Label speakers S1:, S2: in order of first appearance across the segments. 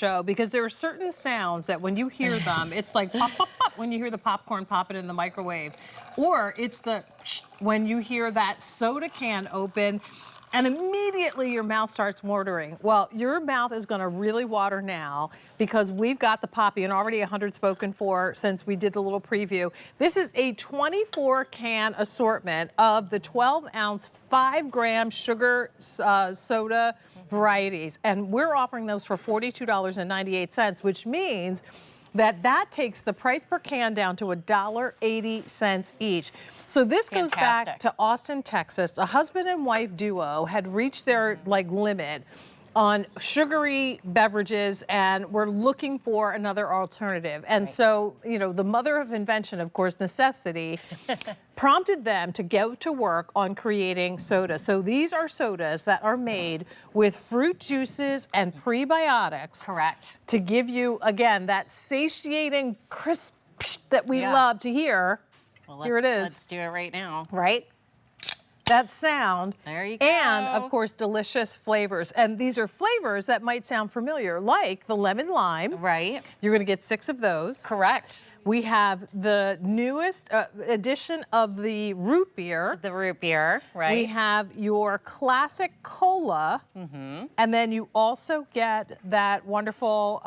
S1: show because there are certain sounds that when you hear them, it's like pop, pop, pop when you hear the popcorn popping in the microwave. Or it's the when you hear that soda can open and immediately your mouth starts watering. Well, your mouth is gonna really water now because we've got the Poppi and already 100 spoken for since we did the little preview. This is a 24 can assortment of the 12-ounce, 5-gram sugar soda varieties. And we're offering those for $42.98, which means that takes the price per can down to $1.80 each. So this goes back to Austin, Texas. A husband and wife duo had reached their limit on sugary beverages and we're looking for another alternative. And so, you know, the mother of invention, of course, necessity, prompted them to go to work on creating soda. So these are sodas that are made with fruit juices and prebiotics.
S2: Correct.
S1: To give you, again, that satiating crisp that we love to hear.
S2: Well,
S1: here it is.
S2: Let's do it right now.
S1: Right? That sound.
S2: There you go.
S1: And, of course, delicious flavors. And these are flavors that might sound familiar, like the lemon lime.
S2: Right.
S1: You're going to get 6 of those.
S2: Correct.
S1: We have the newest edition of the root beer.
S2: The root beer, right.
S1: We have your classic cola. And then you also get that wonderful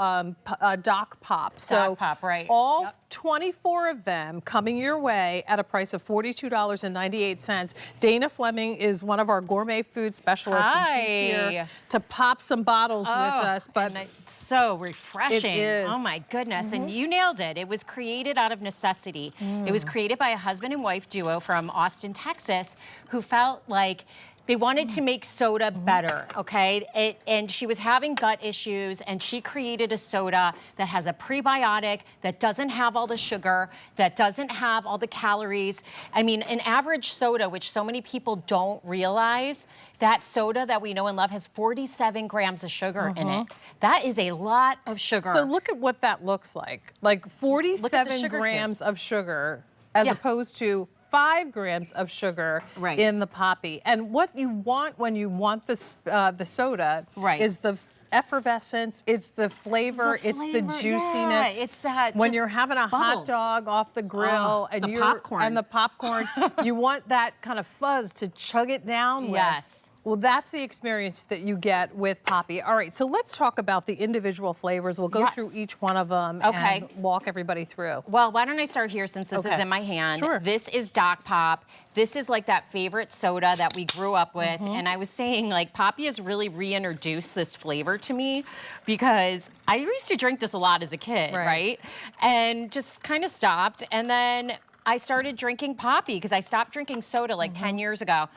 S1: Doc Pop.
S2: Doc Pop, right.
S1: All 24 of them coming your way at a price of $42.98. Dana Fleming is one of our gourmet food specialists.
S2: Hi.
S1: And she's here to pop some bottles with us. But
S2: it's so refreshing.
S1: It is.
S2: Oh my goodness. And you nailed it. It was created out of necessity. It was created by a husband and wife duo from Austin, Texas, who felt like they wanted to make soda better, okay? And she was having gut issues, and she created a soda that has a prebiotic, that doesn't have all the sugar, that doesn't have all the calories. I mean, an average soda, which so many people don't realize, that soda that we know and love has 47 grams of sugar in it. That is a lot of sugar.
S1: So look at what that looks like. Like 47 grams of sugar as opposed to 5 grams of sugar in the Poppi. And what you want when you want this, the soda is the effervescence, it's the flavor, it's the juiciness.
S2: Yeah, it's that
S1: when you're having a hot dog off the grill and the popcorn, you want that kind of fuzz to chug it down with. Well, that's the experience that you get with Poppi. All right, so let's talk about the individual flavors. We'll go through each one of them and walk everybody through.
S2: Well, why don't I start here since this is in my hand.
S1: Sure.
S2: This is Doc Pop. This is like that favorite soda that we grew up with. And I was saying, like, Poppi has really reintroduced this flavor to me because I used to drink this a lot as a kid, right? And just kind of stopped. And then I started drinking Poppi because I stopped drinking soda like 10 years ago.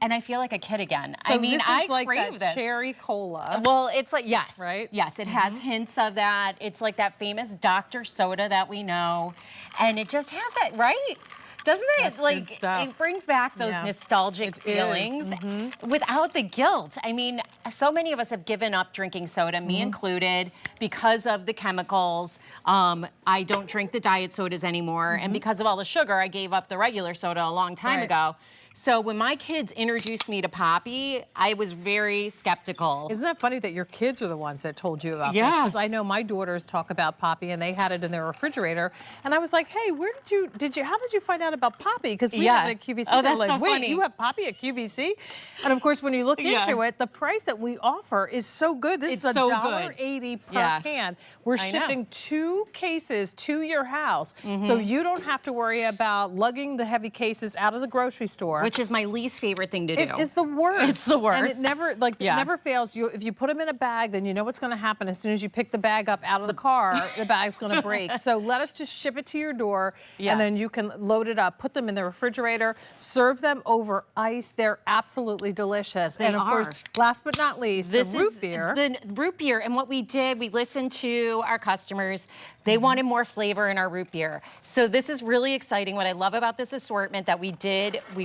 S2: And I feel like a kid again.
S1: So
S2: I mean,
S1: this is
S2: I
S1: like
S2: crave this.
S1: Cherry cola.
S2: Well, it's like,
S1: right?
S2: Yes, it has hints of that. It's like that famous Dr. Soda that we know. And it just has that, right? Doesn't it?
S1: That's
S2: like,
S1: good stuff.
S2: it brings back those nostalgic feelings without the guilt. I mean, so many of us have given up drinking soda, me included, because of the chemicals. I don't drink the diet sodas anymore. And because of all the sugar, I gave up the regular soda a long time ago. So when my kids introduced me to Poppi, I was very skeptical.
S1: Isn't that funny that your kids are the ones that told you about this? Because I know my daughters talk about Poppi and they had it in their refrigerator. And I was like, hey, where how did you find out about Poppi? Because we have it at QVC.
S2: Oh,
S1: They're
S2: that's
S1: like,
S2: so
S1: wait,
S2: funny.
S1: you have Poppi at QVC? And of course, when you look into it, the price that we offer is so good. This is $1.80 per can. We're shipping 2 cases to your house. So you don't have to worry about lugging the heavy cases out of the grocery store.
S2: Which is my least favorite thing to do.
S1: It is the worst.
S2: It's the worst.
S1: And it never, it never fails. If you put them in a bag, then you know what's going to happen. As soon as you pick the bag up out of the car, the bag's going to break. So let us just ship it to your door, and then you can load it up, put them in the refrigerator, serve them over ice. They're absolutely delicious. And of course, last but not least, the root beer.
S2: The root beer. And what we did, we listened to our customers. They wanted more flavor in our root beer. So this is really exciting. What I love about this assortment that we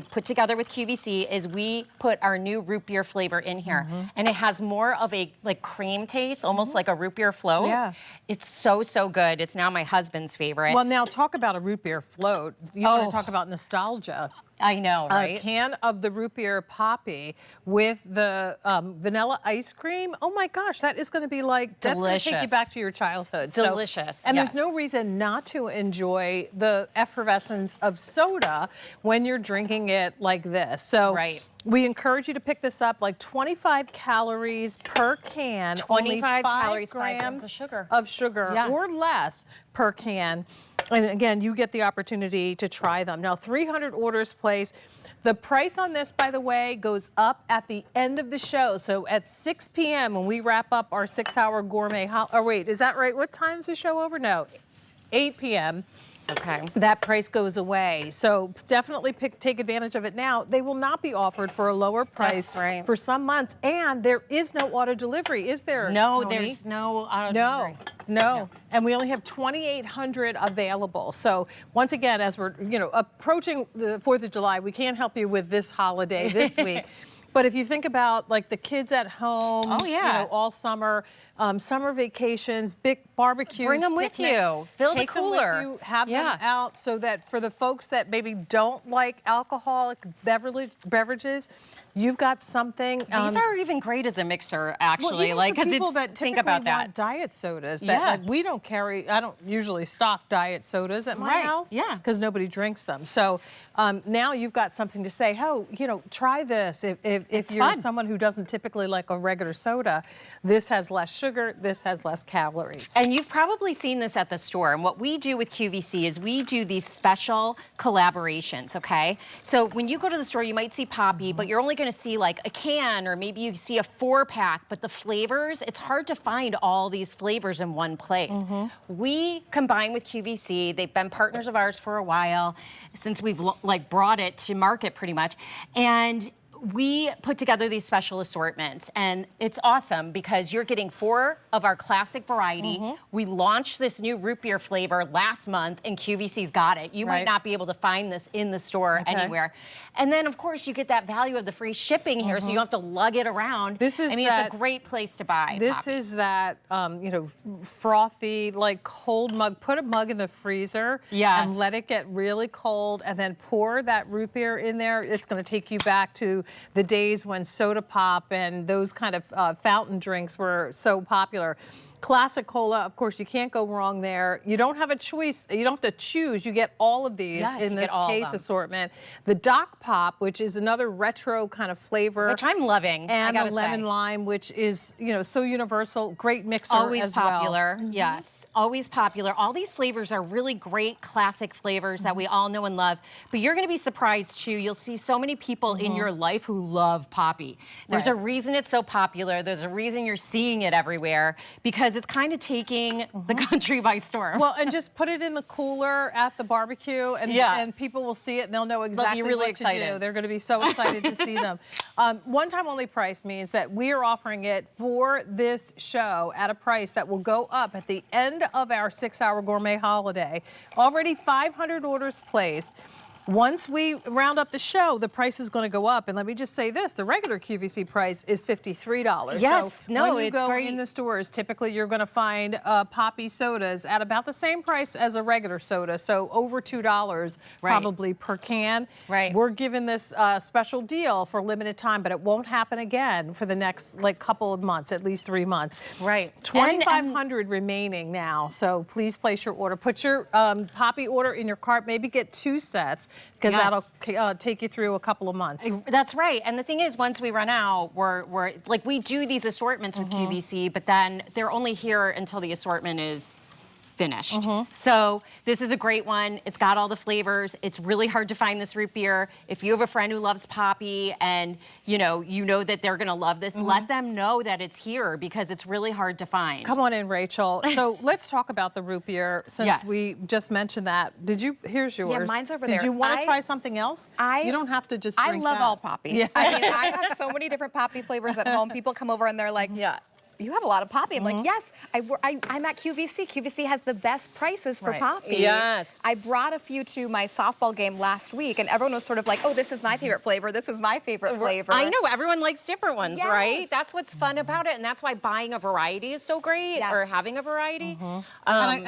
S2: put together with QVC is we put our new root beer flavor in here. And it has more of a cream taste, almost like a root beer float. Yeah. It's so, so good. It's now my husband's favorite.
S1: Well, now talk about a root beer float. You want to talk about nostalgia.
S2: I know, right?
S1: A can of the root beer Poppi with the vanilla ice cream. Oh my gosh, that is going to be like, that's going to take you
S2: Delicious.
S1: back to your childhood.
S2: Delicious,
S1: And
S2: yes.
S1: there's no reason not to enjoy the effervescence of soda when you're drinking it like this. So
S2: Right.
S1: we encourage you to pick this up, like 25 calories per can.
S2: 25
S1: only
S2: calories, 5 grams of sugar. Yeah.
S1: Or less per can. And again, you get the opportunity to try them. Now, 300 orders placed. The price on this, by the way, goes up at the end of the show. So at 6 p.m. when we wrap up our 6-hour gourmet, oh wait, is that right? What time's the show over? No, 8 p.m.
S2: Okay.
S1: That price goes away. So definitely take advantage of it now. They will not be offered for a lower price
S2: That's right.
S1: for some months. And there is no auto delivery, is there?
S2: No,
S1: Tony?
S2: there's no auto delivery.
S1: No. And we only have 2,800 available. So once again, as we're approaching the 4th of July, we can't help you with this holiday this week. But if you think about like the kids at home,
S2: Oh, yeah.
S1: all summer, summer vacations, big barbecues,
S2: Bring 'em with
S1: picnics,
S2: you. Fill the
S1: take them with
S2: cooler.
S1: you, have
S2: Yeah.
S1: them out so that for the folks that maybe don't like alcoholic beverages, you've got something.
S2: These are even great as a mixer, actually.
S1: Well,
S2: like,
S1: because
S2: because
S1: people
S2: it's
S1: that
S2: think
S1: typically
S2: about that.
S1: want diet sodas. That,
S2: Yeah.
S1: like, we don't carry. I don't usually stock diet sodas at my
S2: Right,
S1: house.
S2: yeah.
S1: Because nobody drinks them. So now you've got something to say. Oh, try this. If you're
S2: fun.
S1: someone who doesn't typically like a regular soda, this has less sugar. This has less calories.
S2: And you've probably seen this at the store. And what we do with QVC is we do these special collaborations, okay? So when you go to the store, you might see Poppi, but you're only gonna see like a can, or maybe you see a 4-pack, but the flavors, it's hard to find all these flavors in one place. We combine with QVC. They've been partners of ours for a while, since we've like brought it to market pretty much. And we put together these special assortments, and it's awesome because you're getting 4 of our classic variety. We launched this new root beer flavor last month, and QVC's got it. You might
S1: Right.
S2: not be able to find this in the store anywhere. And then, of course, you get that value of the free shipping here, so you don't have to lug it around.
S1: This is
S2: I mean, it's a great place to buy.
S1: This
S2: Poppi.
S1: is that, frothy, like cold mug. Put a mug in the freezer
S2: Yes.
S1: and let it get really cold, and then pour that root beer in there. It's going to take you back to the days when soda pop and those kind of fountain drinks were so popular. Classic cola, of course, you can't go wrong there. You don't have a choice. You don't have to choose. You get all of these
S2: Yes,
S1: in
S2: you
S1: this
S2: get all of
S1: case
S2: them.
S1: assortment. The Doc Pop, which is another retro kind of flavor.
S2: Which I'm loving,
S1: And
S2: I
S1: the
S2: gotta
S1: lemon
S2: say.
S1: lime, which is, so universal. Great mixer
S2: Always
S1: as well.
S2: popular, yes, always popular. All these flavors are really great classic flavors that we all know and love, but you're gonna be surprised too. You'll see so many people in your life who love Poppi. There's a reason it's so popular. There's a reason you're seeing it everywhere, because it's kind of taking the country by storm.
S1: Well, and just put it in the cooler at the barbecue, and people will see it and they'll know exactly
S2: really
S1: what to do.
S2: excited.
S1: They're going to be so excited to see them. One-time only price means that we are offering it for this show at a price that will go up at the end of our 6-hour gourmet holiday. Already 500 orders placed. Once we round up the show, the price is going to go up. And let me just say this, the regular QVC price is $53.
S2: Yes,
S1: so
S2: no,
S1: when you
S2: it's
S1: go
S2: great.
S1: in the stores, typically you're going to find Poppi sodas at about the same price as a regular soda, so over $2 probably per can.
S2: Right.
S1: We're giving this special deal for a limited time, but it won't happen again for the next couple of months, at least 3 months.
S2: Right.
S1: 2,500 remaining now, so please place your order. Put your Poppi order in your cart, maybe get 2 sets, because
S2: Yes.
S1: that'll take you through a couple of months.
S2: That's right. And the thing is, once we run out, we're like, we do these assortments with QVC, but then they're only here until the assortment is finished. So this is a great one. It's got all the flavors. It's really hard to find this root beer. If you have a friend who loves Poppi and you know that they're gonna love this, let them know that it's here, because it's really hard to find.
S1: Come on in, Rachel. So let's talk about the root beer, since
S2: Yes.
S1: we just mentioned that. Here's yours.
S3: Yeah, mine's over
S1: Did
S3: there.
S1: you want to try something else? You don't have to just
S3: I
S1: drink
S3: love
S1: that.
S3: all Poppi.
S1: Yeah.
S3: I mean, I have so many different Poppi flavors at home. People come over and they're like, you have a lot of Poppi. I'm like, yes, I'm at QVC. QVC has the best prices for
S1: Right.
S3: Poppi.
S2: Yes.
S3: I brought a few to my softball game last week, and everyone was sort of like, oh, this is my favorite flavor. This is my favorite flavor.
S2: I know, everyone likes different ones, right?
S3: Yes.
S2: That's what's fun about it, and that's why buying a variety is so great,
S3: Yes.
S2: or having a variety.
S1: And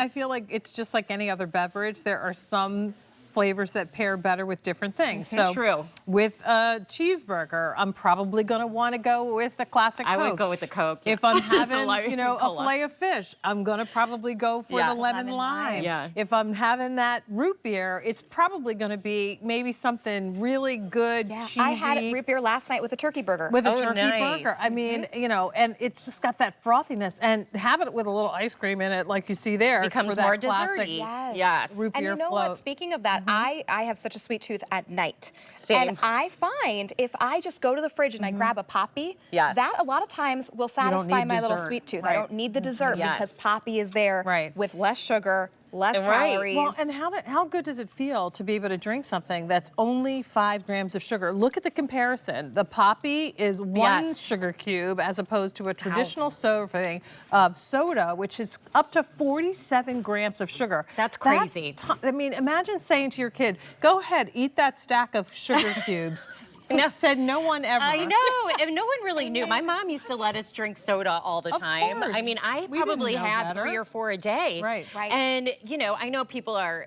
S1: I feel like it's just like any other beverage. There are some flavors that pair better with different things. So
S2: True.
S1: with a cheeseburger, I'm probably going to want to go with the classic Coke.
S2: I would go with the Coke.
S1: If I'm having,
S2: like
S1: you know, a
S2: cola.
S1: fillet of fish, I'm going to probably go for the lemon lime.
S2: Yeah.
S1: If I'm having that root beer, it's probably going to be maybe something really good, cheesy.
S3: I had root beer last night with a turkey burger.
S1: With a
S2: Oh,
S1: turkey
S2: nice.
S1: burger. I mean, you know, and it's just got that frothiness. And have it with a little ice cream in it, like you see there.
S2: Becomes
S1: for that
S2: more
S1: classic
S2: desserty.
S3: Yes.
S1: root
S3: And
S1: beer
S3: you know
S1: float.
S3: what? Speaking of that, I have such a sweet tooth at night.
S2: Same.
S3: And I find if I just go to the fridge and I grab a Poppi,
S2: Yes.
S3: that a lot of times will satisfy
S1: need
S3: my little
S1: dessert.
S3: sweet tooth.
S1: Right.
S3: I don't need the dessert
S2: Yes.
S3: because Poppi is there
S1: Right.
S3: with less sugar, less
S2: Right.
S3: calories.
S1: Well, and how good does it feel to be able to drink something that's only 5 grams of sugar? Look at the comparison. The Poppi is 1
S2: Yes.
S1: sugar cube as opposed to a traditional serving of soda, which is up to 47 grams of sugar.
S2: That's crazy.
S1: I mean, imagine saying to your kid, go ahead, eat that stack of sugar cubes.
S2: No.
S1: Said no one ever.
S2: I know, and no one really knew. My mom used to let us drink soda all the
S1: Of
S2: time. I
S1: course.
S2: mean, I
S1: We didn't
S2: probably
S1: know
S2: had
S1: better.
S2: 3 or 4 a day.
S1: Right.
S3: Right.
S2: And, you know, I know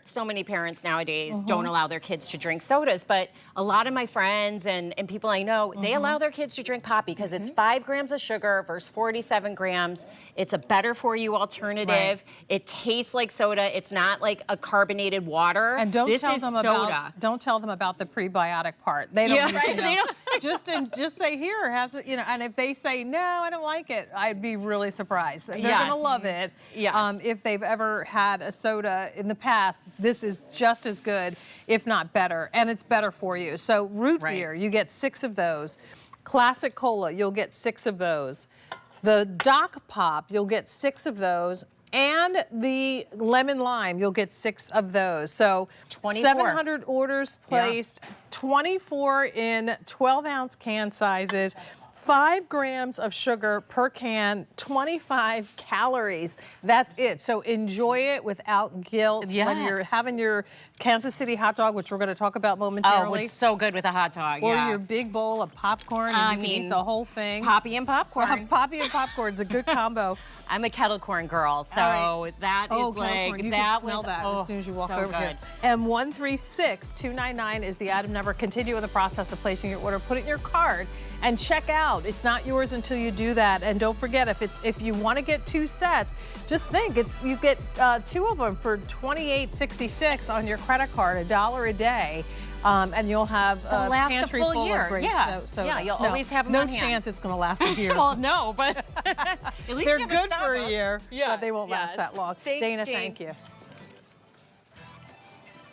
S2: so many parents nowadays don't allow their kids to drink sodas, but a lot of my friends and people I know, they allow their kids to drink Poppi because it's 5 grams of sugar versus 47 grams. It's a better for you alternative.
S1: Right.
S2: It tastes like soda. It's not like a carbonated water.
S1: And don't
S2: this
S1: tell
S2: is
S1: them
S2: soda.
S1: don't tell them about the prebiotic part. They don't
S2: Yeah,
S1: need
S2: right,
S1: to know.
S2: they don't-
S1: Just say here has it, you know. And if they say no, I don't like it, I'd be really surprised. They're
S2: Yes.
S1: gonna love it.
S2: Yes.
S1: If they've ever had a soda in the past, this is just as good, if not better, and it's better for you. So root
S2: Right.
S1: beer, you get 6 of those. Classic cola, you'll get 6 of those. The Doc Pop, you'll get 6 of those. And the lemon lime, you'll get 6 of those. So
S2: 24.
S1: 700 orders placed, 24 in 12-ounce can sizes, 5 grams of sugar per can, 25 calories. That's it. So enjoy it without guilt when you're
S2: Yes.
S1: having your Kansas City hot dog, which we're going to talk about
S2: Oh,
S1: momentarily.
S2: it's so good with a hot dog.
S1: or
S2: yeah.
S1: your big bowl of popcorn, and
S2: I
S1: you can
S2: mean,
S1: eat the whole thing.
S2: Poppi and popcorn.
S1: Poppi and popcorn's a good combo.
S2: I'm a kettle corn girl, so
S1: All right.
S2: that is
S1: kettle
S2: like
S1: corn. You
S2: that
S1: can smell
S2: with-
S1: that
S2: oh,
S1: as soon as you walk
S2: so
S1: over here.
S2: good.
S1: And 136-299 is the item number. Continue in the process of placing your order. Put it in your cart and check out. It's not yours until you do that. And don't forget, if you want to get 2 sets, just think you get 2 of them for $28.66 on your credit card, $1 a day. And you'll have a
S2: last a
S1: pantry
S2: full
S1: full
S2: year.
S1: of great.
S2: Yeah.
S1: So
S2: Yeah, you'll always have 'em
S1: no
S2: on hand.
S1: chance it's going to last a year.
S2: Well, no, but at least
S1: They're
S2: you have
S1: good
S2: a
S1: for a
S2: stock.
S1: year,
S2: Yes,
S1: but they won't last
S2: yes.
S1: that long.
S2: Thanks,
S1: Dana,
S2: Jane.
S1: thank you.